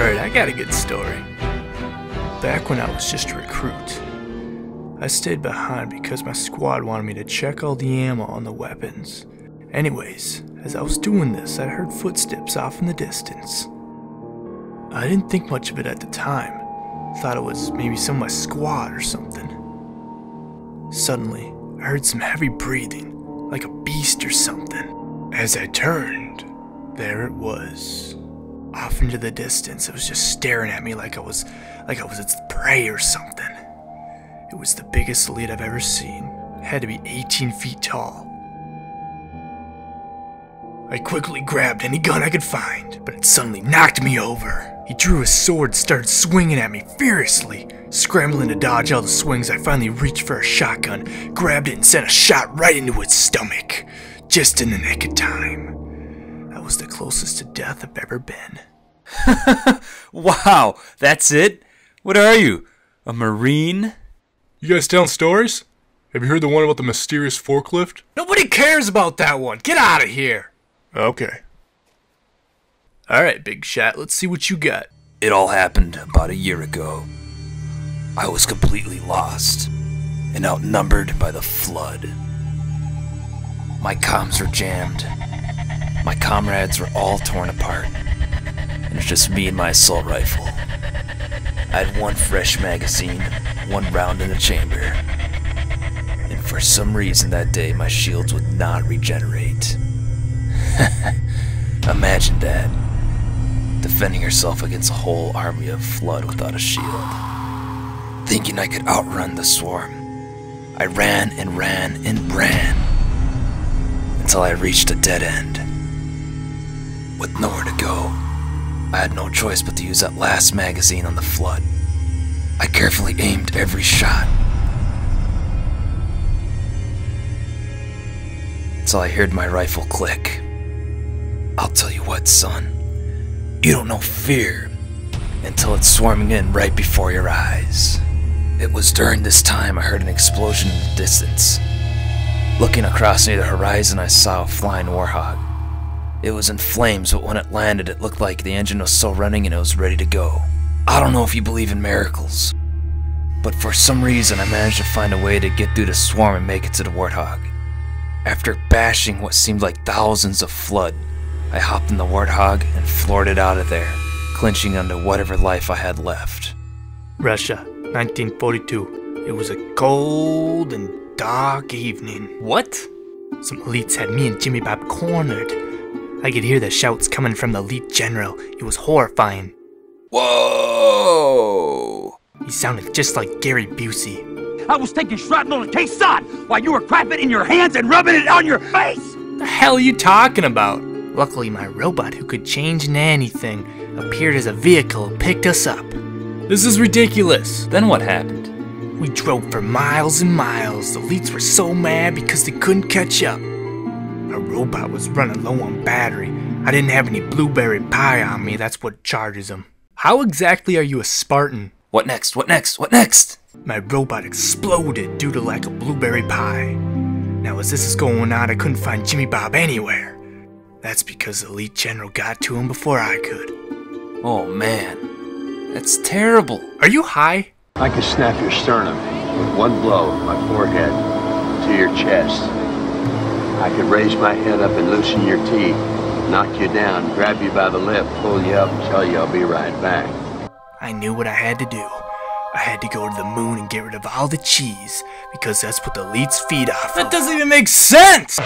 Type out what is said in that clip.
Alright, I got a good story. Back when I was just a recruit, I stayed behind because my squad wanted me to check all the ammo on the weapons. Anyways, as I was doing this, I heard footsteps off in the distance. I didn't think much of it at the time. Thought it was maybe some of my squad or something. Suddenly, I heard some heavy breathing, like a beast or something. As I turned, there it was. Off into the distance, it was just staring at me like I was its prey or something. It was the biggest elite I've ever seen. It had to be 18 feet tall. I quickly grabbed any gun I could find, but it suddenly knocked me over. He drew his sword and started swinging at me furiously. Scrambling to dodge all the swings, I finally reached for a shotgun, grabbed it and sent a shot right into its stomach. Just in the nick of time. That was the closest to death I've ever been. Wow, that's it? What are you, a Marine? You guys telling stories? Have you heard the one about the mysterious forklift? Nobody cares about that one. Get out of here. Okay. Alright, big shot, let's see what you got. It all happened about a year ago. I was completely lost and outnumbered by the flood. My comms were jammed. My comrades were all torn apart. And it was just me and my assault rifle. I had one fresh magazine, one round in the chamber. And for some reason that day, my shields would not regenerate. Imagine that. Defending yourself against a whole army of flood without a shield. Thinking I could outrun the swarm, I ran and ran and ran until I reached a dead end. With nowhere to go, I had no choice but to use that last magazine on the flood. I carefully aimed every shot until I heard my rifle click. I'll tell you what, son. You don't know fear until it's swarming in right before your eyes. It was during this time I heard an explosion in the distance. Looking across near the horizon, I saw a flying warthog. It was in flames, but when it landed, it looked like the engine was still running and it was ready to go. I don't know if you believe in miracles, but for some reason I managed to find a way to get through the swarm and make it to the warthog. After bashing what seemed like thousands of flood, I hopped in the warthog and floored it out of there, clinching onto whatever life I had left. Russia, 1942. It was a cold and dark evening. What? Some elites had me and Jimmy Bob cornered. I could hear the shouts coming from the elite general. It was horrifying. Whoa! He sounded just like Gary Busey. I was taking shrapnel to K-Sod while you were crapping it in your hands and rubbing it on your face! The hell are you talking about? Luckily, my robot, who could change into anything, appeared as a vehicle and picked us up. This is ridiculous. Then what happened? We drove for miles and miles. The elites were so mad because they couldn't catch up. My robot was running low on battery. I didn't have any blueberry pie on me. That's what charges them. How exactly are you a Spartan? What next? What next? What next? My robot exploded due to lack of blueberry pie. Now as this is going on, I couldn't find Jimmy Bob anywhere. That's because the elite general got to him before I could. Oh man, that's terrible. Are you high? I could snap your sternum with one blow of my forehead to your chest. I could raise my head up and loosen your teeth, knock you down, grab you by the lip, pull you up, and tell you I'll be right back. I knew what I had to do. I had to go to the moon and get rid of all the cheese, because that's what the elites feed off of. That doesn't even make sense!